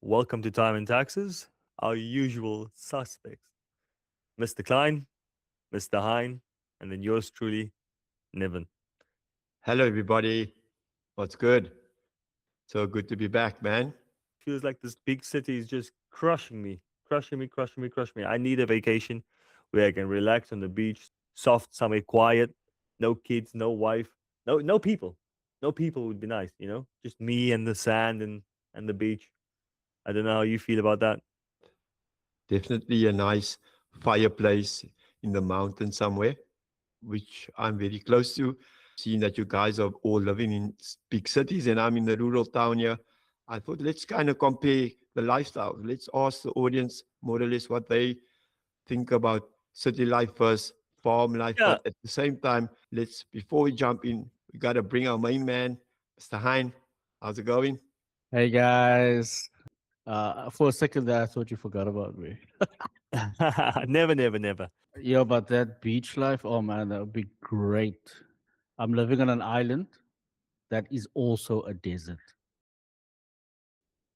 Welcome to Time and Taxes, our usual suspects. Mr. Klein, Mr. Hein, and then yours truly, Niven. Hello, everybody. What's good? So good to be back, man. Feels like this big city is just crushing me, crushing me, crushing me, crushing me. I need a vacation where I can relax on the beach, soft, somewhere quiet, no kids, no wife, no people. No people would be nice, just me and the sand and the beach. I don't know how you feel about that. Definitely a nice fireplace in the mountain somewhere, which I'm very close to. Seeing that you guys are all living in big cities and I'm in the rural town here, I thought let's kind of compare the lifestyle. Let's ask the audience more or less what they think about city life versus farm life. Yeah, But at the same time, before we jump in, we got to bring our main man, Mr. Hein. How's it going? Hey guys. For a second there, I thought you forgot about me. never, never, never. Yeah, but that beach life, oh man, that would be great. I'm living on an island that is also a desert.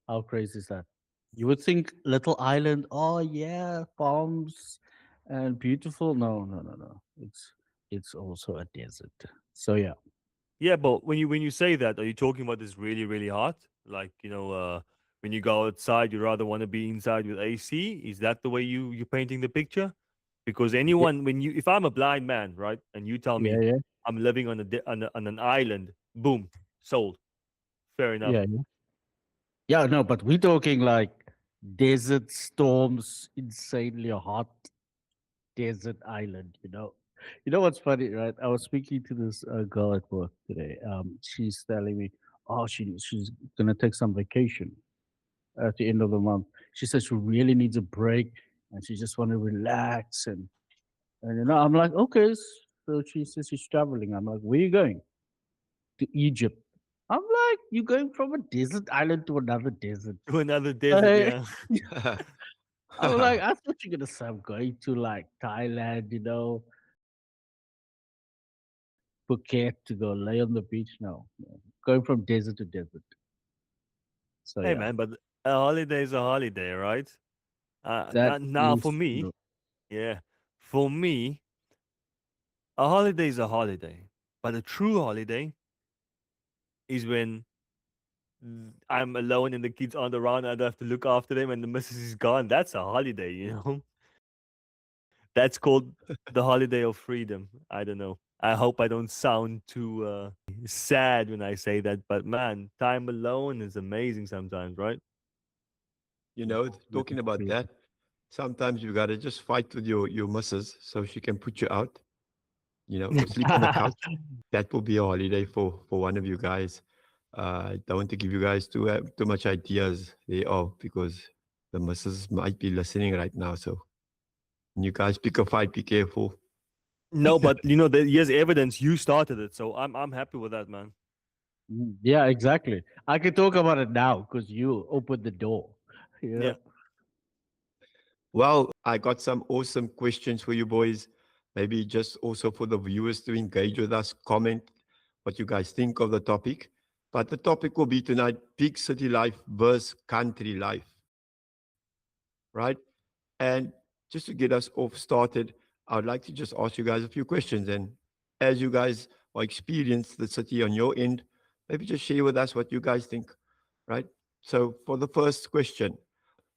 How crazy is that? You would think little island, oh yeah, farms and beautiful. No, no, no, no. It's also a desert. So yeah. Yeah, but when you say that, are you talking about this really really hot? Like when you go outside, you rather want to be inside with AC. Is that the way you're painting the picture? Because Yeah, anyone, if I'm a blind man, right, and you tell yeah, me yeah. I'm living on an island, boom, sold. Fair enough. Yeah, yeah. Yeah, no, but we're talking like desert storms, insanely hot desert island, you know. You know what's funny, right? I was speaking to this girl at work today. She's telling me, oh, she's gonna take some vacation at the end of the month. She says she really needs a break and she just want to relax and I'm like, okay. So she says she's traveling. I'm like, where are you going? To Egypt. I'm like, you're going from a desert island to another desert. To another desert, Hey, yeah. I'm like, I thought you're gonna say I'm going to like Thailand, Phuket to go lay on the beach. No, no. Going from desert to desert. So Hey yeah, man, but a holiday is a holiday, right? that Now for is me, true. yeah, for me, a holiday is a holiday, but a true holiday is when I'm alone and the kids aren't around. I don't have to look after them, and the missus is gone. That's a holiday, you know. That's called the holiday of freedom. I don't know. I hope I don't sound too sad when I say that, but man, time alone is amazing sometimes, right? Talking Definitely about true. that, sometimes you gotta just fight with your missus so she can put you out, or sleep on the couch. That will be a holiday for one of you guys. I don't want to give you guys too much ideas there because the missus might be listening right now. So when you guys pick a fight, be careful. No, but here's evidence you started it, so I'm happy with that, man. Yeah, exactly. I can talk about it now because you opened the door. Yeah. Yeah. Well, I got some awesome questions for you boys. Maybe just also for the viewers to engage with us, comment what you guys think of the topic. But the topic will be tonight big city life versus country life, right? And just to get us off started, I would like to just ask you guys a few questions. And as you guys are experienced the city on your end, maybe just share with us what you guys think, right? So for the first question,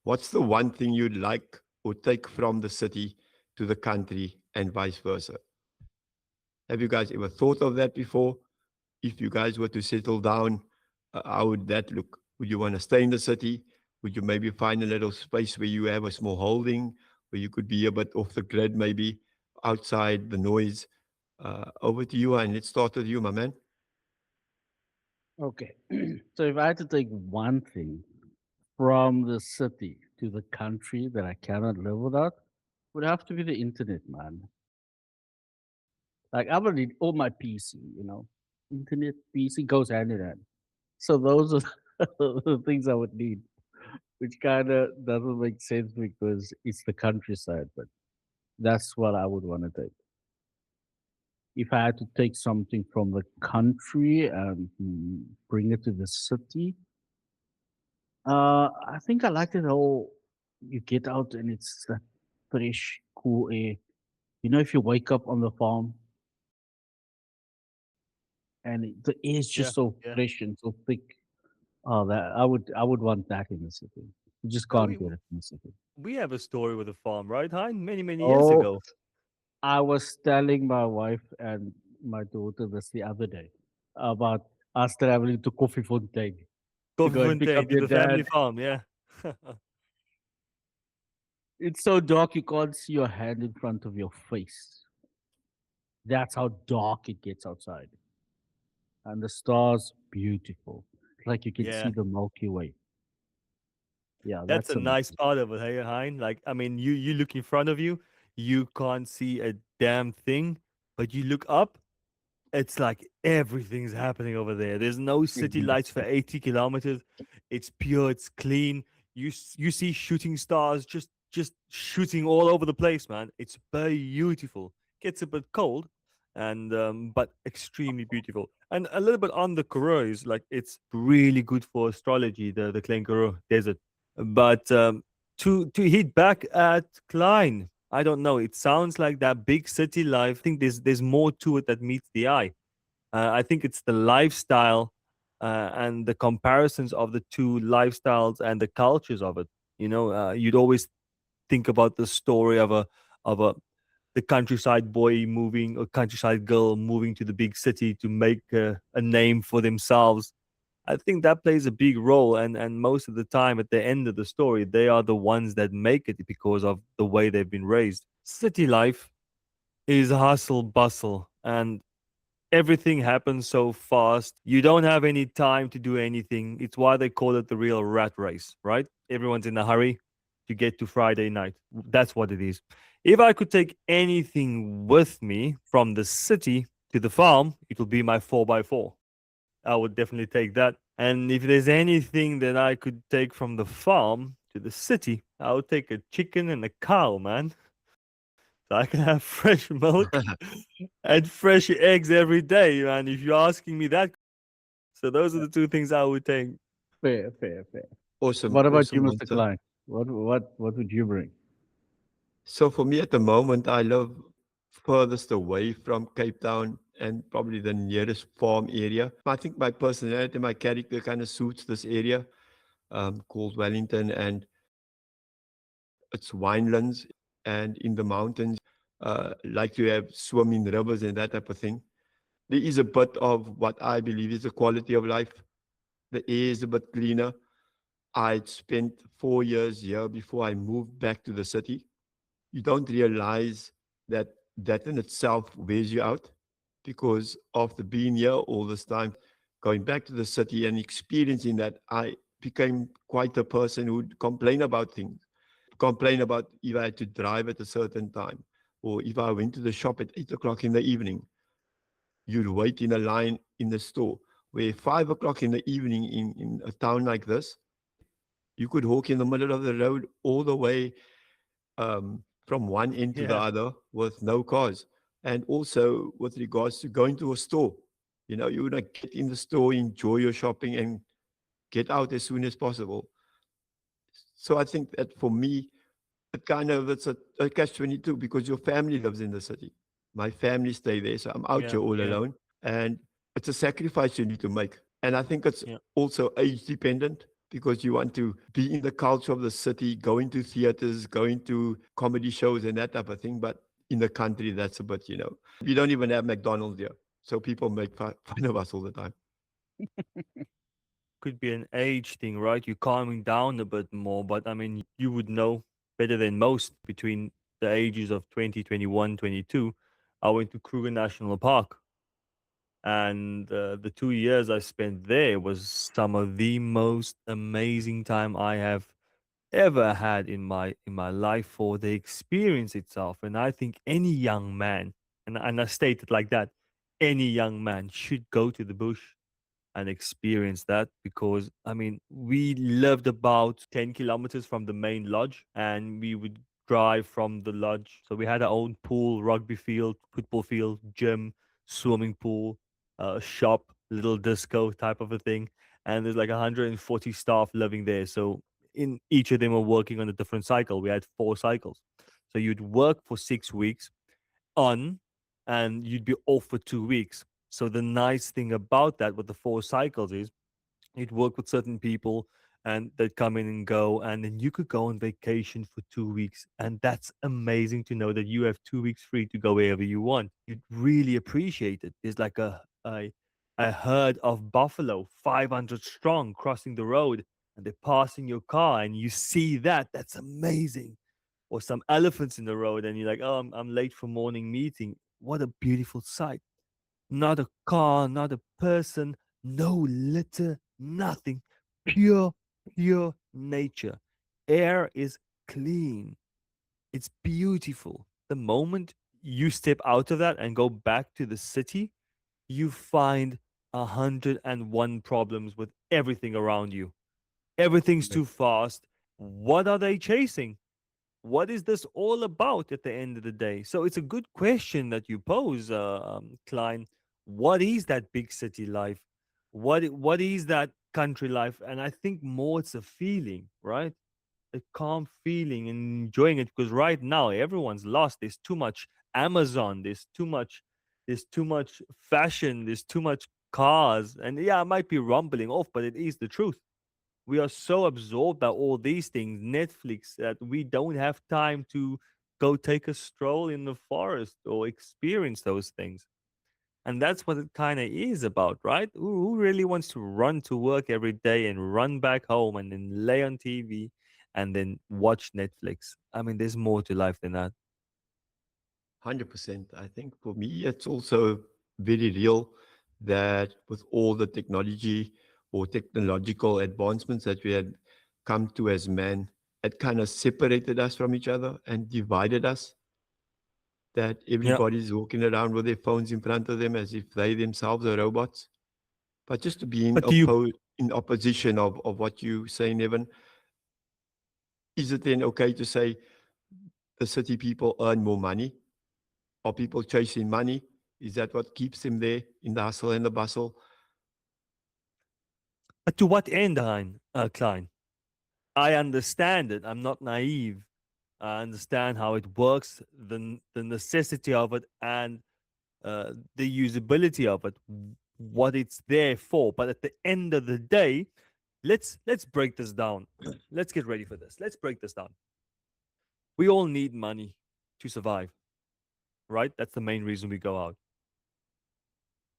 what's the one thing you'd like or take from the city to the country and vice versa? Have you guys ever thought of that before? If you guys were to settle down, how would that look? Would you want to stay in the city? Would you maybe find a little space where you have a small holding, where you could be a bit off the grid, maybe outside the noise? Over to you, and let's start with you, my man. Okay. So if I had to take one thing from the city to the country that I cannot live without, would have to be the internet, man. Like I would need all my PC. Internet, PC goes hand in hand. So those are the things I would need, which kind of doesn't make sense because it's the countryside, but that's what I would want to take. If I had to take something from the country and bring it to the city, I think I like it how you get out and it's that fresh, cool air. You know, if you wake up on the farm and the air is Yeah, just so yeah. fresh and so thick. Oh, that I would want that in the city. You just Uh, can't we get it in the city. we have a story with a farm, right, Hein? Many many years Oh, ago. I was telling my wife and my daughter this the other day about us traveling to Coffee Fontaine to go and pick up Koffiefontein to your the family dad. farm. Yeah. It's so dark you can't see your hand in front of your face. That's how dark it gets outside. And the stars beautiful. Like you can see Yeah. the Milky Way. Yeah, That's that's a nice amazing. part of it, hey, Hein. Like, I mean, you look in front of you, you can't see a damn thing, but you look up, it's like everything's happening over there. There's no city Mhm. lights for 80 kilometers. It's pure, it's clean. You see shooting stars just shooting all over the place, man. It's beautiful. Gets a bit cold and but extremely beautiful. And a little bit on the Karoo, like it's really good for astrology, the Klein Karoo Desert. But to hit back at Klein, I don't know. It sounds like that big city life. I think there's more to it that meets the eye. I think it's the lifestyle and the comparisons of the two lifestyles and the cultures of it. You'd always think about the story of a the countryside boy moving or countryside girl moving to the big city to make a name for themselves. I think that plays a big role, and most of the time, at the end of the story, they are the ones that make it because of the way they've been raised. City life is hustle bustle, and everything happens so fast. You don't have any time to do anything. It's why they call it the real rat race, right? Everyone's in a hurry to get to Friday night. That's what it is. If I could take anything with me from the city to the farm, it will be my 4x4. I would definitely take that. And if there's anything that I could take from the farm to the city, I would take a chicken and a cow, man. So I can have fresh milk and fresh eggs every day, man. If you're asking me that, so those are the two things I would take. Fair, fair, fair. Awesome, What about you, awesome Mr. answer. Klein? What would you bring? So for me at the moment, I live furthest away from Cape Town and probably the nearest farm area. I think my personality, my character kind of suits this area called Wellington, and it's winelands and in the mountains, like you have swimming rivers and that type of thing. There is a bit of what I believe is the quality of life. The air is a bit cleaner. I spent 4 years here before I moved back to the city. You don't realize that that in itself wears you out because after being here all this time, going back to the city and experiencing that, I became quite a person who'd complain about things, complain about if I had to drive at a certain time or if I went to the shop at 8 o'clock in the evening, you'd wait in a line in the store where 5 o'clock in the evening in a town like this, you could walk in the middle of the road all the way from one end to the Yeah, other with no cars. And also with regards to going to a store, you want to get in the store, enjoy your shopping, and get out as soon as possible. So I think that for me, it's a catch 22 because your family lives in the city. My family stay there, so I'm out yeah, here all yeah, alone, and it's a sacrifice you need to make. And I think it's yeah. also age dependent because you want to be in the culture of the city, going to theaters, going to comedy shows, and that type of thing. But in the country, that's a bit, we don't even have McDonald's here, so people make fun of us all the time. Could be an age thing, right? You're calming down a bit more, but I mean, you would know better than most between the ages of 20, 21, 22. I went to Kruger National Park, and the 2 years I spent there was some of the most amazing time I have ever had in my life for the experience itself. And I think any young man, and I state it like that, any young man should go to the bush and experience that, because I mean we lived about 10 kilometers from the main lodge, and we would drive from the lodge. So we had our own pool, rugby field, football field, gym, swimming pool, shop, little disco type of a thing. and there's like 140 staff living there. So in each of them are working on a different cycle. We had 4 cycles. So you'd work for 6 weeks on, and you'd be off for 2 weeks. So the nice thing about that with the 4 cycles is you'd work with certain people and they'd come in and go, and then you could go on vacation for 2 weeks. And that's amazing to know that you have 2 weeks free to go wherever you want. You'd really appreciate it. There's like a herd of buffalo, 500 strong, crossing the road, and they're passing your car, and you see that. That's amazing. Or some elephants in the road, and you're like, oh, I'm late for morning meeting. What a beautiful sight. Not a car, not a person, no litter, nothing. Pure, pure nature. Air is clean. It's beautiful. The moment you step out of that and go back to the city, you find 101 problems with everything around you. Everything's Like, too fast. What are they chasing? What is this all about at the end of the day? So it's a good question that you pose, Klein. What is that big city life? What is that country life? And I think more it's a feeling, right? A calm feeling and enjoying it, because right now everyone's lost. There's too much Amazon. There's too much fashion. There's too much cars. And yeah, I might be rumbling off, but it is the truth. We are so absorbed by all these things, Netflix, that we don't have time to go take a stroll in the forest or experience those things. And that's what it kind of is about, right? Who really wants to run to work every day and run back home and then lay on TV and then watch Netflix? I mean, there's more to life than that. 100%. I think for me, it's also very real that with all the technology or technological advancements that we had come to as men, it kind of separated us from each other and divided us. That Yeah. everybody's walking around with their phones in front of them as if they themselves are robots. But just to be But do you, in opposition of what you say, Nevin, is it then okay to say the city people earn more money? Are people chasing money? Is that what keeps them there in the hustle and the bustle? but to what end, Klein? I understand it. I'm not naive. I understand how it works, the necessity of it, and the usability of it, what it's there for. But at the end of the day, let's break this down. Let's get ready for this. Let's break this down. We all need money to survive, right? That's the main reason we go out.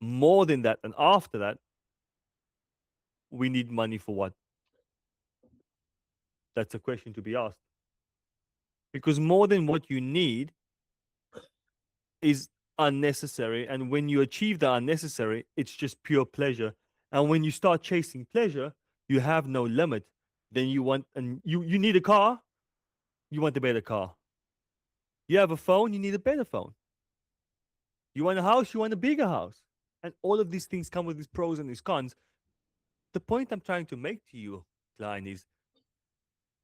More than that, and after that, we need money for what? That's a question to be asked. Because more than what you need is unnecessary. And when you achieve the unnecessary, it's just pure pleasure. And when you start chasing pleasure, you have no limit. Then you want, and you need a car, you want a better car. You have a phone, you need a better phone. You want a house, you want a bigger house. And all of these things come with these pros and these cons. The point I'm trying to make to you, Klein, is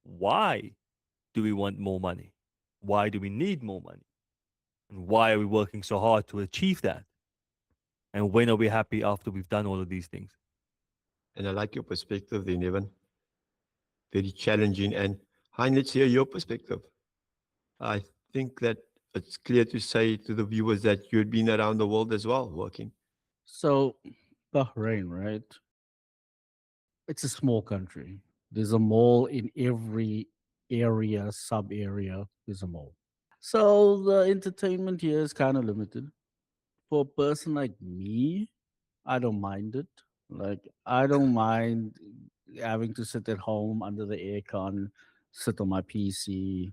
why do we want more money? Why do we need more money? And why are we working so hard to achieve that? And when are we happy after we've done all of these things? And I like your perspective there, Nevin. Very challenging. And Hein, let's hear your perspective. I think that it's clear to say to the viewers that you'd been around the world as well working. so, Bahrain, right? It's a small country. There's a mall in every area, sub area. There's a mall. So the entertainment here is kind of limited. For a person like me, I don't mind it. Like I don't mind having to sit at home under the aircon, sit on my PC,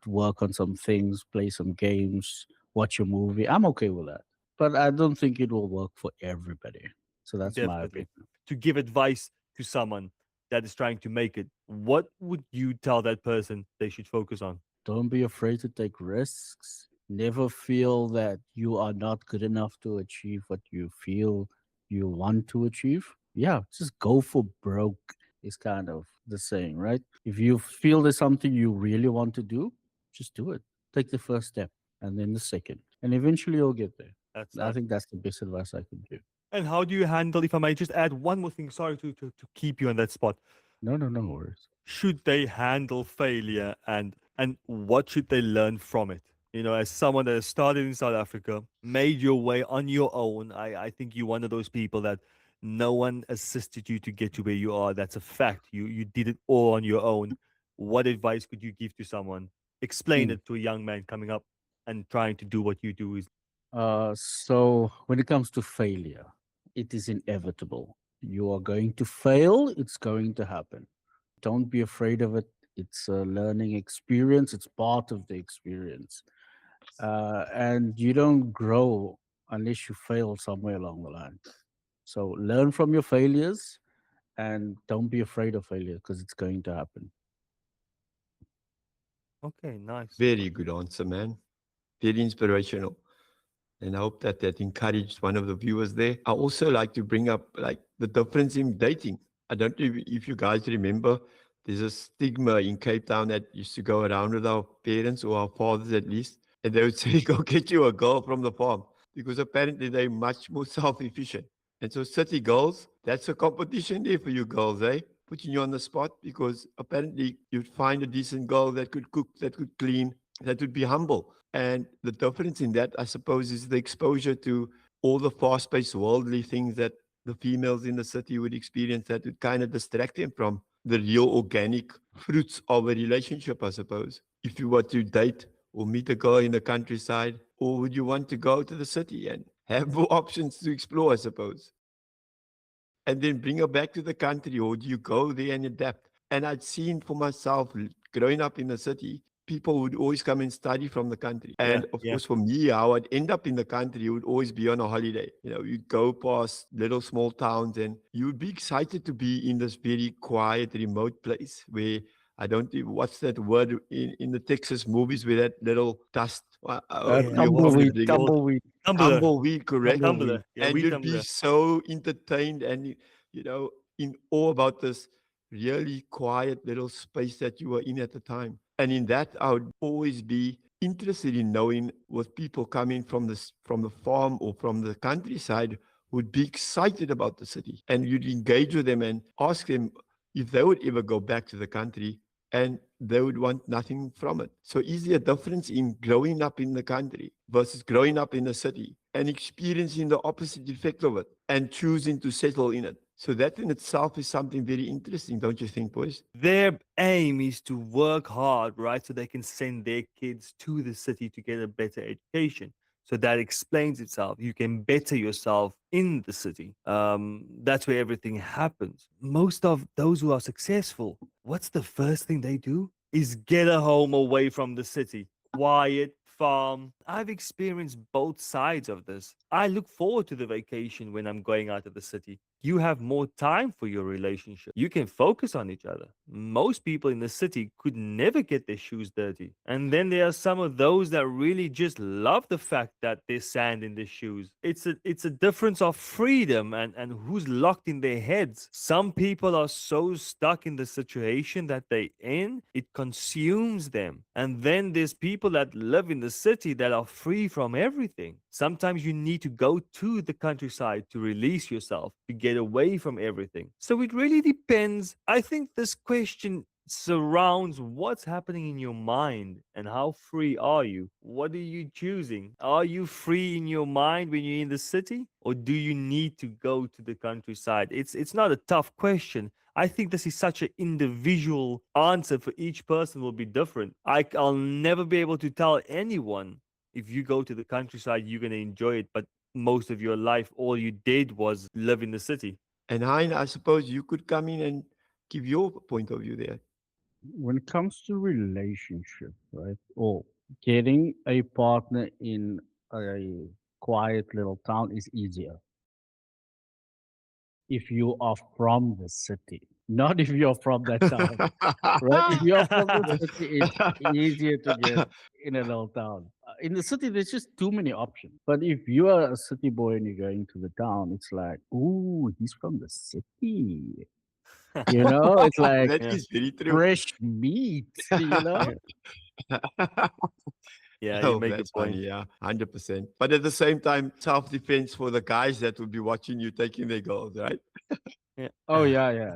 work on some things, play some games, watch a movie. I'm okay with that. But I don't think it will work for everybody. So that's my Definitely. opinion. To give advice to someone that is trying to make it, what would you tell that person they should focus on? Don't be afraid to take risks. Never feel that you are not good enough to achieve what you feel you want to achieve. Yeah, just go for broke is kind of the saying, right? If you feel there's something you really want to do, just do it. Take the first step and then the second. And eventually you'll get there. That's I that. think that's the best advice I could give. And how do you handle, if I may just add one more thing, sorry to keep you on that spot. No, no, no worries. Should they handle failure, and what should they learn from it? You know, as someone that has started in South Africa, made your way on your own, I think you're one of those people that no one assisted you to get to where you are. That's a fact. You did it all on your own. What advice could you give to someone? Explain Hmm. it to a young man coming up and trying to do what you do. Is So when it comes to failure, it is inevitable. You are going to fail, it's going to happen. Don't be afraid of it. It's a learning experience, it's part of the experience. And you don't grow unless you fail somewhere along the line. So learn from your failures and don't be afraid of failure because it's going to happen. okay, nice. Very good answer, man. Very inspirational. And I hope that that encouraged one of the viewers there. I also like to bring up like the difference in dating. I don't know if you guys remember, there's a stigma in Cape Town that used to go around with our parents or our fathers at least, and they would say, "Go get you a girl from the farm," because apparently they're much more self-efficient. And so, city girls, that's a competition there for you girls, eh? Putting you on the spot because apparently you'd find a decent girl that could cook, that could clean, that would be humble. And the difference in that, I suppose, is the exposure to all the fast paced worldly things that the females in the city would experience that would kind of distract them from the real organic fruits of a relationship, I suppose. If you were to date or meet a girl in the countryside, or would you want to go to the city and have more options to explore, I suppose? And then bring her back to the country, or do you go there and adapt? And I'd seen for myself, growing up in the city, people would always come and study from the country. Yeah, And of yeah. course, for me, how I'd end up in the country would always be on a holiday. You know, you'd go past little small towns and you would be excited to be in this very quiet, remote place where I don't even, what's that word in the Texas movies where that little dust, Yeah, you what's probably it Tumbleweed, dig called? tumbleweed, Tumbler. tumbleweed, correct? Tumbler. tumbleweed. Yeah, And we you'd be tumbler. so entertained and you know in awe about this really quiet little space that you were in at the time. And in that, I would always be interested in knowing what people coming from from the farm or from the countryside would be excited about the city, and you'd engage with them and ask them if they would ever go back to the country, and they would want nothing from it. So, is there a difference in growing up in the country versus growing up in the city and experiencing the opposite effect of it and choosing to settle in it? So, that in itself is something very interesting, don't you think, boys? Their aim is to work hard, right? So they can send their kids to the city to get a better education. So that explains itself. You can better yourself in the city. That's where everything happens. Most of those who are successful, what's the first thing they do? Is get a home away from the city. Quiet, farm. I've experienced both sides of this. I look forward to the vacation when I'm going out of the city. You have more time for your relationship. You can focus on each other. Most people in the city could never get their shoes dirty. And then there are some of those that really just love the fact that there's sand in their shoes. It's a difference of freedom and who's locked in their heads. Some people are so stuck in the situation that they in, it consumes them. And then there's people that live in the city that are free from everything. Sometimes you need to go to the countryside to release yourself, to get away from everything. So it really depends. I think this question surrounds what's happening in your mind and how free are you? What are you choosing? Are you free in your mind when you're in the city, or do you need to go to the countryside? It's not a tough question. I think this is such an individual answer for each person will be different. I'll never be able to tell anyone if you go to the countryside, you're going to enjoy it. But most of your life, all you did was live in the city. And Hein, I suppose you could come in and give your point of view there. When it comes to relationship, right? Or getting a partner in a quiet little town is easier if you are from the city, not if you're from that town, right? If you're from the city, it's easier to get in a little town. In the city, there's just too many options. But if you are a city boy and you're going to the town, it's like, ooh, he's from the city. You know, it's like That Yeah. is very true. fresh meat, you know? Yeah, you Oh, make a that's funny. point. Yeah, 100%. But at the same time, self-defense for the guys that would be watching you taking their girls, right? Yeah. Oh yeah, yeah,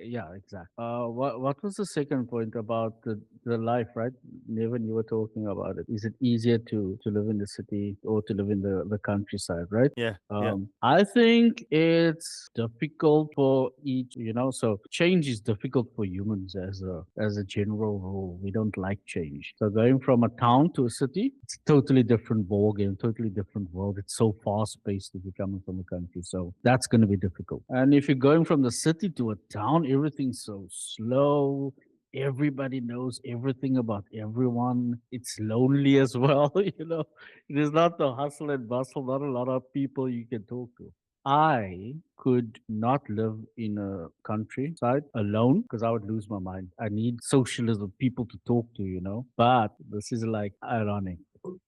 yeah, exactly. What was the second point about the life, right? Nevin, you were talking about it. Is it easier to live in the city or to live in the countryside, right? Yeah. Yeah. I think it's difficult for each, so change is difficult for humans as a general rule. We don't like change. So going from a town to a city, it's a totally different ballgame, totally different world. It's so fast paced if you're coming from a country. So that's going to be difficult. And if you're going from the city to a town, everything's so slow. Everybody knows everything about everyone. It's lonely as well, It is not the hustle and bustle, not a lot of people you can talk to. I could not live in a countryside alone because I would lose my mind. I need socialism, people to talk to, But this is like ironic.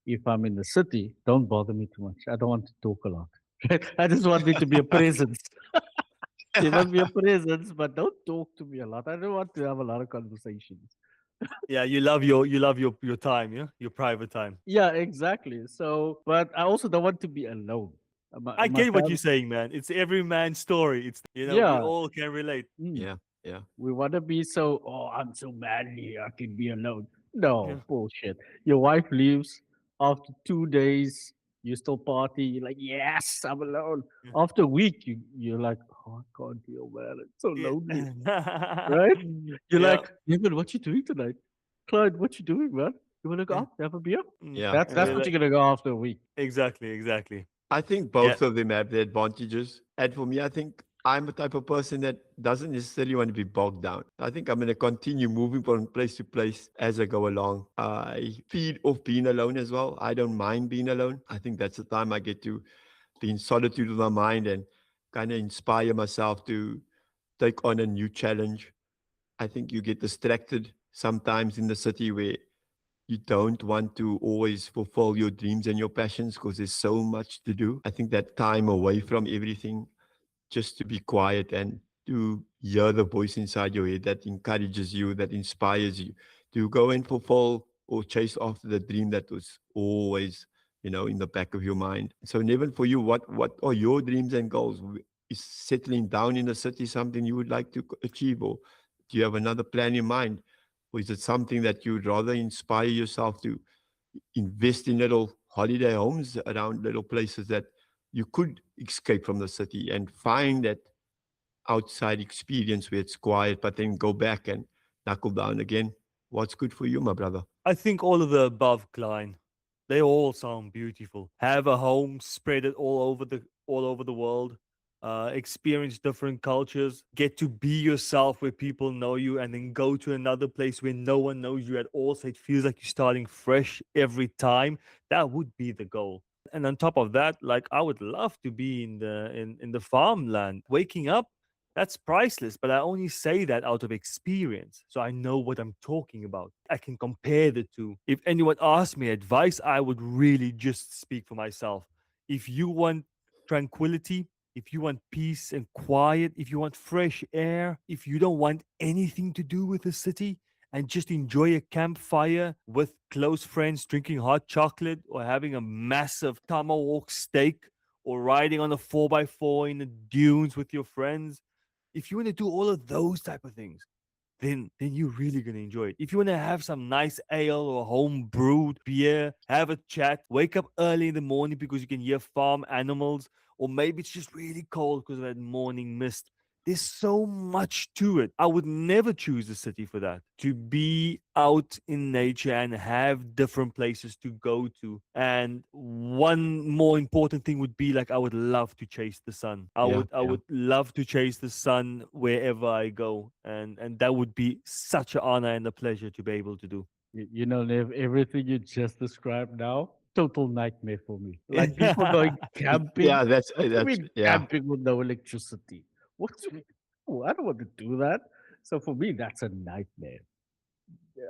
If I'm in the city, don't bother me too much. I don't want to talk a lot. I just want it to be a presence. There must be a presence, but don't talk to me a lot. I don't want to have a lot of conversations. Yeah. You love your time. Yeah. Your private time. Yeah, exactly. So, but I also don't want to be alone. I My get what you're family, saying, man. It's every man's story. We yeah. all can relate. Mm. Yeah, yeah. We want to be so, oh, I'm so manly, I can be alone. Yeah. No, bullshit. Your wife leaves after 2 days, you still party, you're like, yes, I'm alone. Yeah. After a week, you're like, oh, I can't deal, man. It's so lonely, Yeah. right? You're Yeah. like, David, what you doing tonight? Clyde, what you doing, man? You want to go Yeah. out, have a beer? Yeah, That's yeah. what you're going to go after a week. Exactly. Exactly. I think Yeah. both of them have their advantages. And for me, I think I'm a type of person that doesn't necessarily want to be bogged down. I think I'm going to continue moving from place to place as I go along. I feed off being alone as well. I don't mind being alone. I think that's the time I get to be in solitude with my mind and kind of inspire myself to take on a new challenge. I think you get distracted sometimes in the city where you don't want to always fulfill your dreams and your passions because there's so much to do. I think that time away from everything, just to be quiet and to hear the voice inside your head that encourages you, that inspires you to go and fulfill or chase after the dream that was always, in the back of your mind. So, Nevin, for you, what are your dreams and goals? Is settling down in a city something you would like to achieve, or do you have another plan in mind? Or is it something that you'd rather inspire yourself to invest in little holiday homes around little places that you could escape from the city and find that outside experience where it's quiet, but then go back and knuckle down again? What's good for you, my brother? I think all of the above, Klein, they all sound beautiful. Have a home, spread it all over the world. Experience different cultures. Get to be yourself where people know you, and then go to another place where no one knows you at all. So it feels like you're starting fresh every time. That would be the goal. And on top of that, like I would love to be in the farmland, waking up. That's priceless, but I only say that out of experience. So I know what I'm talking about. I can compare the two. If anyone asks me advice, I would really just speak for myself. If you want tranquility, if you want peace and quiet, if you want fresh air, if you don't want anything to do with the city and just enjoy a campfire with close friends drinking hot chocolate or having a massive tomahawk steak or riding on a 4x4 in the dunes with your friends, if you want to do all of those type of things, then you're really gonna enjoy it. If you want to have some nice ale or home brewed beer, have a chat, wake up early in the morning because you can hear farm animals, or maybe it's just really cold because of that morning mist. There's so much to it. I would never choose the city for that. To be out in nature and have different places to go to. And one more important thing would be like I would love to chase the sun. I Yeah, would I yeah. would love to chase the sun wherever I go. And that would be such an honor and a pleasure to be able to do. Liv, everything you just described now, total nightmare for me. Like people going camping. Yeah, What do you mean yeah. camping with no electricity? What's oh, I don't want to do that. So for me, that's a nightmare.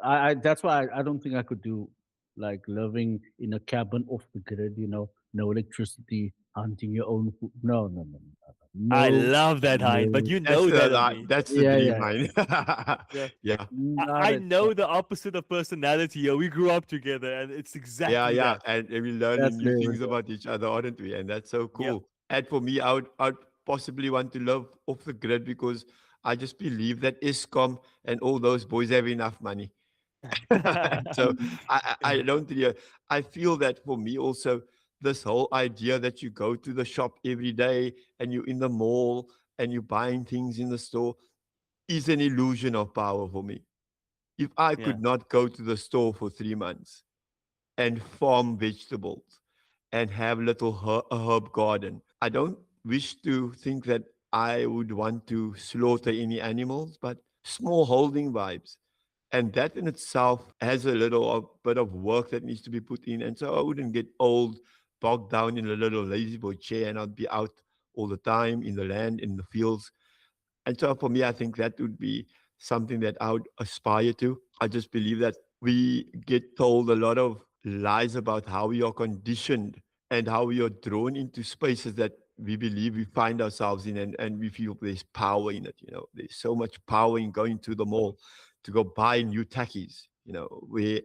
I that's why I don't think I could do like living in a cabin off the grid, no electricity, hunting your own food. No, no, no, no. I No, love that, Hein, but no. you know that of me. That's the Yeah, dream, yeah. mine. Yeah. Yeah. Not I a know chance. the opposite of personality. Yeah, we grew up together, and it's Yeah, exactly yeah. that. And we're learning That's new very things good. about each other, aren't we? And that's so Yep. cool. And for me, I'd possibly want to live off the grid because I just believe that ISCOM and all those boys have enough money. So I don't really, I feel that for me also, this whole idea that you go to the shop every day and you're in the mall and you're buying things in the store is an illusion of power for me. If I Yeah. could not go to the store for 3 months and farm vegetables and have little a herb garden. I don't wish to think that I would want to slaughter any animals, but small holding vibes. And that in itself has a little bit of work that needs to be put in. And so I wouldn't get old, bogged down in a little lazy boy chair, and I'd be out all the time in the land, in the fields. And so for me, I think that would be something that I would aspire to. I just believe that we get told a lot of lies about how we are conditioned and how we are drawn into spaces that we believe we find ourselves in, and we feel there's power in it. There's so much power in going to the mall to go buy new tackies, where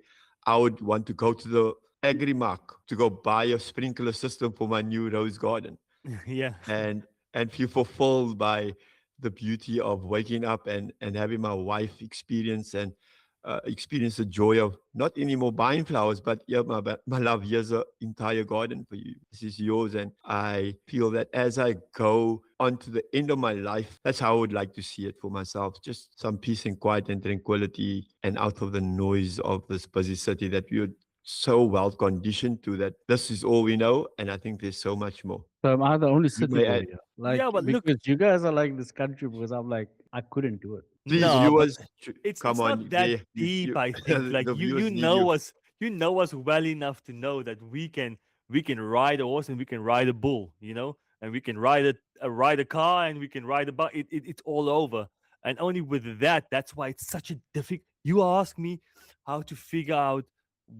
I would want to go to the Agrimark to go buy a sprinkler system for my new rose garden Yeah. and feel fulfilled by the beauty of waking up and having my wife experience the joy of not anymore buying flowers, but yeah, my love, here's an entire garden for you. This is yours. And I feel that as I go on to the end of my life, that's how I would like to see it for myself. Just some peace and quiet and tranquility and out of the noise of this busy city that we are so well conditioned to, that this is all we know. And I think there's so much more. So am I the only You city may boy add, here? Like, Yeah, but look, because you guys are like this country boys, I'm like, I couldn't do it. please, no, but viewers, it's come not on, that deep, I think. Like the you viewers need you. know us, you know us well enough to know that we can ride a horse and we can ride a bull, and we can ride a car and we can ride a bike. It's all over. And only with that, that's why it's such a difficult. You ask me how to figure out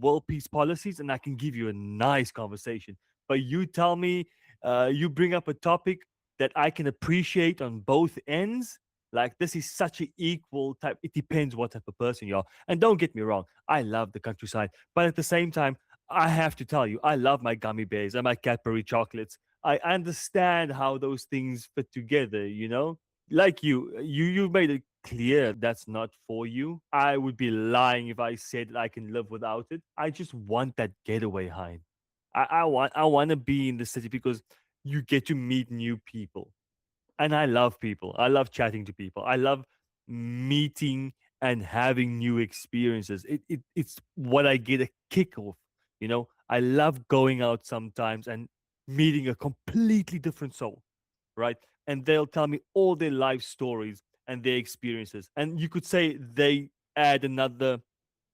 world peace policies, and I can give you a nice conversation. But you tell me, you bring up a topic that I can appreciate on both ends. Like this is such an equal type. It depends what type of person you are. And don't get me wrong, I love the countryside, but at the same time, I have to tell you, I love my gummy bears and my Cadbury chocolates. I understand how those things fit together. Like you made it clear that's not for you. I would be lying if I said I can live without it. I just want that getaway, Hein. I want to be in the city because you get to meet new people, and I love people. I love chatting to people. I love meeting and having new experiences. It's what I get a kick of. I love going out sometimes and meeting a completely different soul, right? And they'll tell me all their life stories and their experiences. And you could say they add another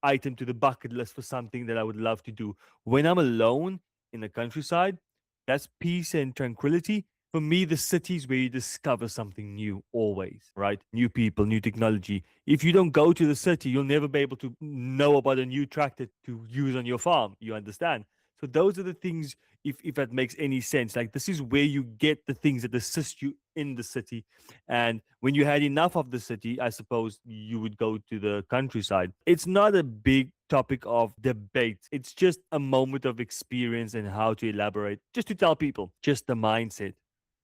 item to the bucket list for something that I would love to do. When I'm alone in the countryside, that's peace and tranquility. For me, the cities where you discover something new always, right? New people, new technology. If you don't go to the city, you'll never be able to know about a new tractor to use on your farm. You understand? So those are the things, if that makes any sense. Like this is where you get the things that assist you in the city. And when you had enough of the city, I suppose you would go to the countryside. It's not a big topic of debate. It's just a moment of experience and how to elaborate. Just to tell people, just the mindset.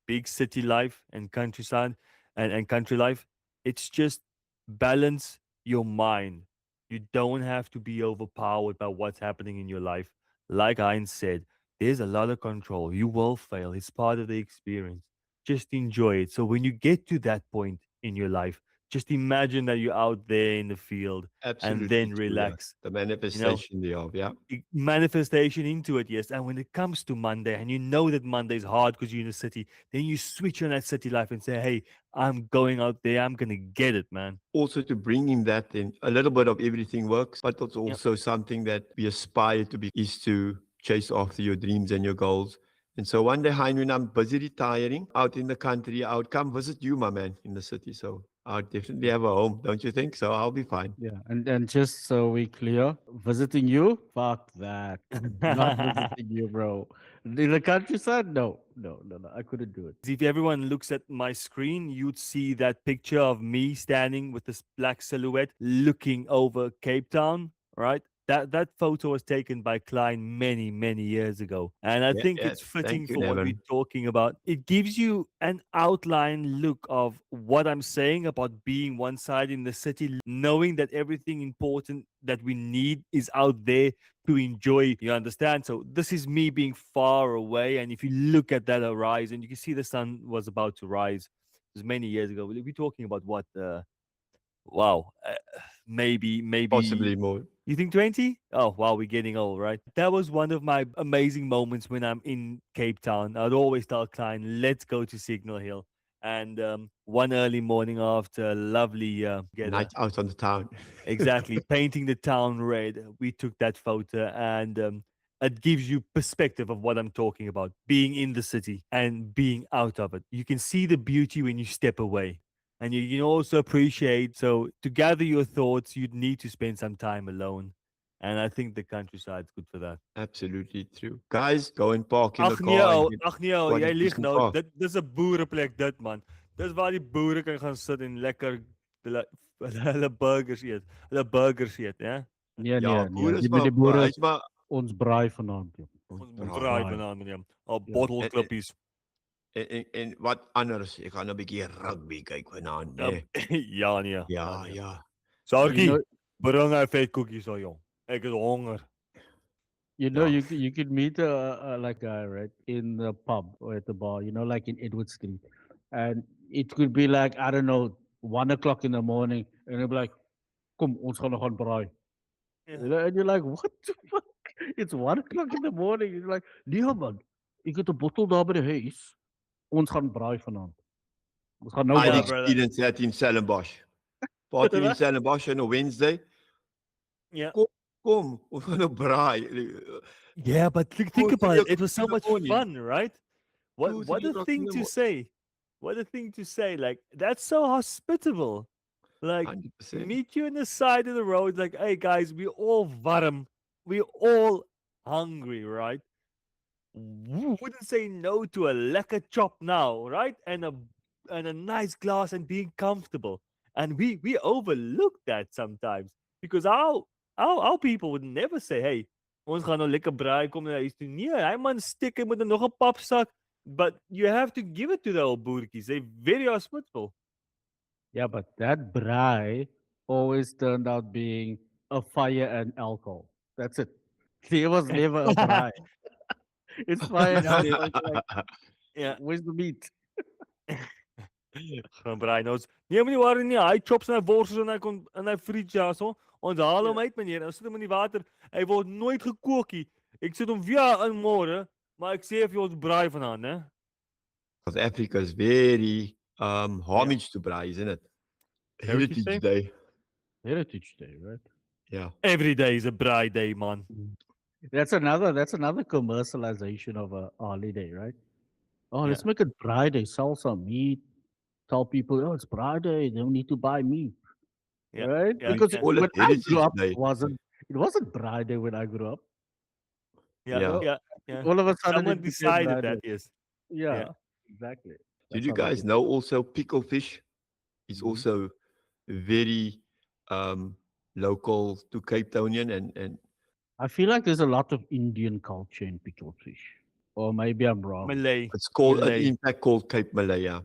Big city life and countryside and country life. It's just balance your mind. You don't have to be overpowered by what's happening in your life. Like Heinz said, there's a lot of control. You will fail. It's part of the experience. Just enjoy it. So when you get to that point in your life, just imagine that you're out there in the field and Absolutely then true. Yeah. relax. The You know, manifestation thereof. Yeah. manifestation into it, yes. And when it comes to Monday, and you know that Monday is hard because you're in the city, then you switch on that city life and say, hey, I'm going out there. I'm going to get it, man. Also, to bring in that in a little bit of everything works, but it's Yep. also something that we aspire to be, is to chase after your dreams and your goals. And so one day, Hein, when I'm busy retiring out in the country, I would come visit you, my man, in the city. So I'll definitely have a home, don't you think? So I'll be fine. Yeah, and just so we clear, visiting you, fuck that. Not visiting you, bro. In the countryside, no, no, no, no. I couldn't do it. If everyone looks at my screen, you'd see that picture of me standing with this black silhouette looking over Cape Town, right? That photo was taken by Klein many, many years ago. And I Yeah, think yeah. it's fitting Thank you, for what we're Nevin. talking about. It gives you an outline look of what I'm saying about being one side in the city, knowing that everything important that we need is out there to enjoy. You understand? So this is me being far away, and if you look at that horizon, you can see the sun was about to rise. It was many years ago. We're talking about what? Wow, maybe Possibly more. you think 20? Oh, wow, we're getting old, right? That was one of my amazing moments when I'm in Cape Town. I'd always tell Klein, let's go to Signal Hill. And one early morning after a lovely Night together, out on the town. exactly, painting the town red, we took that photo, and it gives you perspective of what I'm talking about, being in the city and being out of it. You can see the beauty when you step away. And you can also appreciate. So, to gather your thoughts, you'd need to spend some time alone. And I think the countryside's good for that. Absolutely true. Guys, go and park in the car and get Ag nee, ou, quite a jy lieg decent nou. car. Dis 'n boereplek dit man. Dis waar die boere kan gaan sit en lekker hulle hulle burgers eet. Hulle burgers eet, ja. Nee, Ja, nee, nee. boer is Die met die maar boere hy's maar ons braai vanaand, joh. ons Ons braai. braai Braai. banaan meneer. Al Ja. bottle En klippies. en wat anders? Ek gaan 'n bietjie rugby kyk vanaand, Ja, né? ja nee. Ja Ja, nee. ja. You know, Sarkie, bring hy vetkoekies al jong. Ek is honger. Ja. you could meet a like guy right in the pub or at the bar, like in Edward Street, and it could be like I don't know 1 o'clock in the morning, and they'll be like, "Kom, ons gaan nog gaan braai." Ja. And you're like, "What the fuck? It's 1 o'clock in the morning." You're like, "Nee man, ek het 'n bottel daar by die huis. Ons gaan braai vanaand. Ons gaan nou I had Ja, braai." brother. experience that in Stellenbosch. Party in Stellenbosch on a Wednesday. Ja. Kom, kom, ons gaan nou braai. Yeah, but think 2, 3 about it. It o'clock was in so the much morning. fun, right? 2, What 3 a o'clock in thing the to morning. say. What a thing to say. Like, that's so hospitable. Like, 100%. meet you in the side of the road, like, hey guys, we all warm. We all hungry, right? Who wouldn't say no to a lekker chop now, right? And a nice glass and being comfortable. And we overlook that sometimes because our people would never say, hey, ons gaan nou lekker braai kom na huis toe. Nee, hy man stikke met nog 'n papsak. But you have to give it to the old boertjies. They're very hospitable. Yeah, but that braai always turned out being a fire and alcohol. That's it. There was never a braai. It's fire and alcohol. You're like, Yeah. where's the meat? Gewoon braai notes. Nee, maar nie waar nie. Hy chops sy worstels en hy friet ja so. Ons haal hom Yeah. uit meneer. Ons sit hom in die water. Hy word nooit gekook nie. Ek sit hom weer in môre, maar ek sê vir jou ons braai vanaand, né? South Africa is very Ja. homage to braai, isn't it? Heritage Heritage Day? Day. Heritage Day, right? Yeah. Every day is a braai day, man. That's another commercialization of a holiday, right? Oh, Yeah. let's make it braai day, sell some meat, tell people, oh, it's braai day, they don't need to buy meat. Yeah. Right? Yeah. We Because Yeah. call when it I grew Heritage up, Day. it wasn't braai day when I grew up. Yeah. Yeah. Yeah. Yeah. All of a sudden Someone it became decided braai that, day. yes. Yeah, Yeah. exactly. Did That's you how that guys is. know also pickle fish is Mhm. also very local to Cape Townian and I feel like there's a lot of Indian culture in pickled fish. Or maybe I'm wrong. Malay. it's called Malay. in fact called Cape Malaya.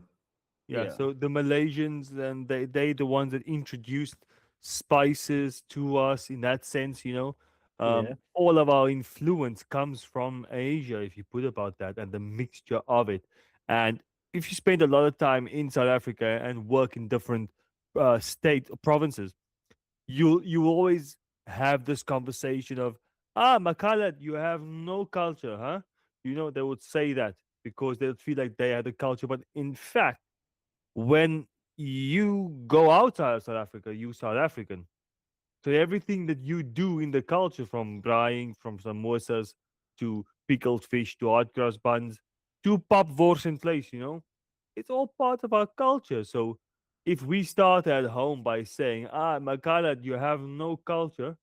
Yeah, Yeah. so the Malaysians and they the ones that introduced spices to us in that sense, you know. Yeah. All of our influence comes from Asia, if you put about that, and the mixture of it. And if you spend a lot of time in South Africa and work in different state provinces, you always have this conversation of Makalat, you have no culture, huh? You know, they would say that because they would feel like they had a culture, but in fact when you go outside of South Africa, you South African. So everything that you do in the culture, from braaiing, from samosas to pickled fish to hot cross buns to pop wors and vlees, you know, it's all part of our culture. So if we start at home by saying, Makala, you have no culture,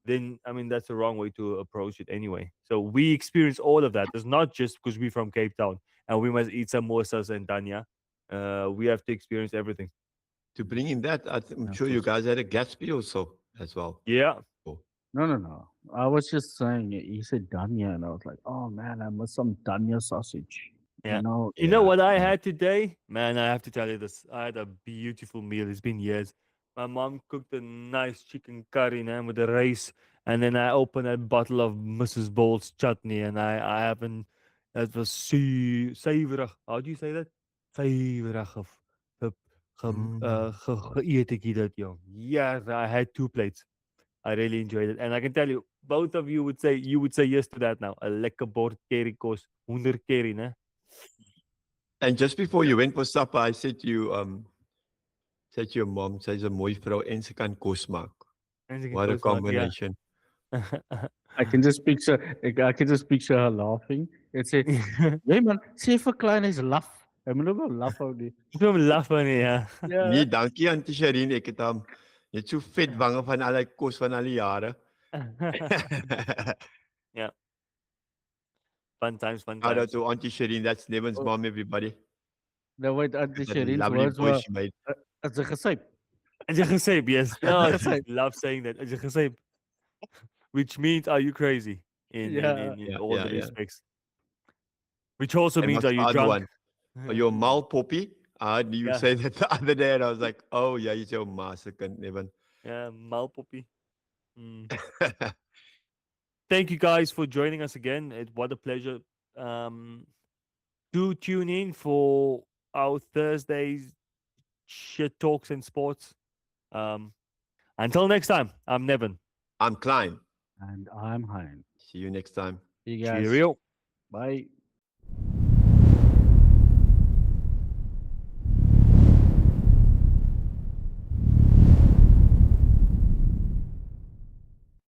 then I mean that's the wrong way to approach it anyway. So we experience all of that. It's not just because we're from Cape Town and we must eat samosas and tanya. We have to experience everything. To bring in that, I'm Yeah, sure for you sure. guys had a Gatsby also as well. Yeah. Oh. No, no, no. I was just saying, he said Danya, and I was like, oh man, I miss some Danya sausage. You Yeah. know, You know Yeah. what I had today? Man, I have to tell you this. I had a beautiful meal. It's been years. My mom cooked a nice chicken curry, man, with the rice. And then I opened a bottle of Mrs. Ball's chutney and I haven't, that was savorig. How do you say that? Savorig. Mm. Geëet ek dit, jong. Yeah, I had 2 plates. I really enjoyed it. And I can tell you, both of you would say yes to that now. A lekker bord curry kos. 100 curry, ne? And just before you went for supper, I said to you, said to your mom, sy's 'n mooi vrou en sy kan kos maak. En sy kan What a kos maak, ja. combination. I can just picture, I can just picture her laughing and say, "Hey man, see if a client is laugh. I'm not gonna laugh out there." Ek moet hom lag van ja. Yeah. Nee, dankie Auntie Sherin. Ek het net so vet wange van al die kos van al die jare. Ja. Fun times, fun Shout out times. to Auntie Sherin. That's Nevin's Oh, mom, everybody. the way Auntie That Sherin's lovely words voice were, she made. "It's a gesyp." As jy gesê, yes. It's a Oh, she gesyp. loves saying that. As jy gesê, which means are you crazy Yeah. in Yeah, all yeah, the yeah. respects. Which also And means what's are the you other drunk? one? Are you a mal poppy? I heard you Yeah. say that the other day, and I was like, oh, yeah, jy's jou ma se kind, Nevin. Yeah, malpoppy. Mm. Thank you guys for joining us again. What a pleasure. Do tune in for our Thursdays shit talks and sports. Um, until next time, I'm Nevin. I'm Klein. And I'm Hein. See you next time. See you guys. Cheerio. Bye.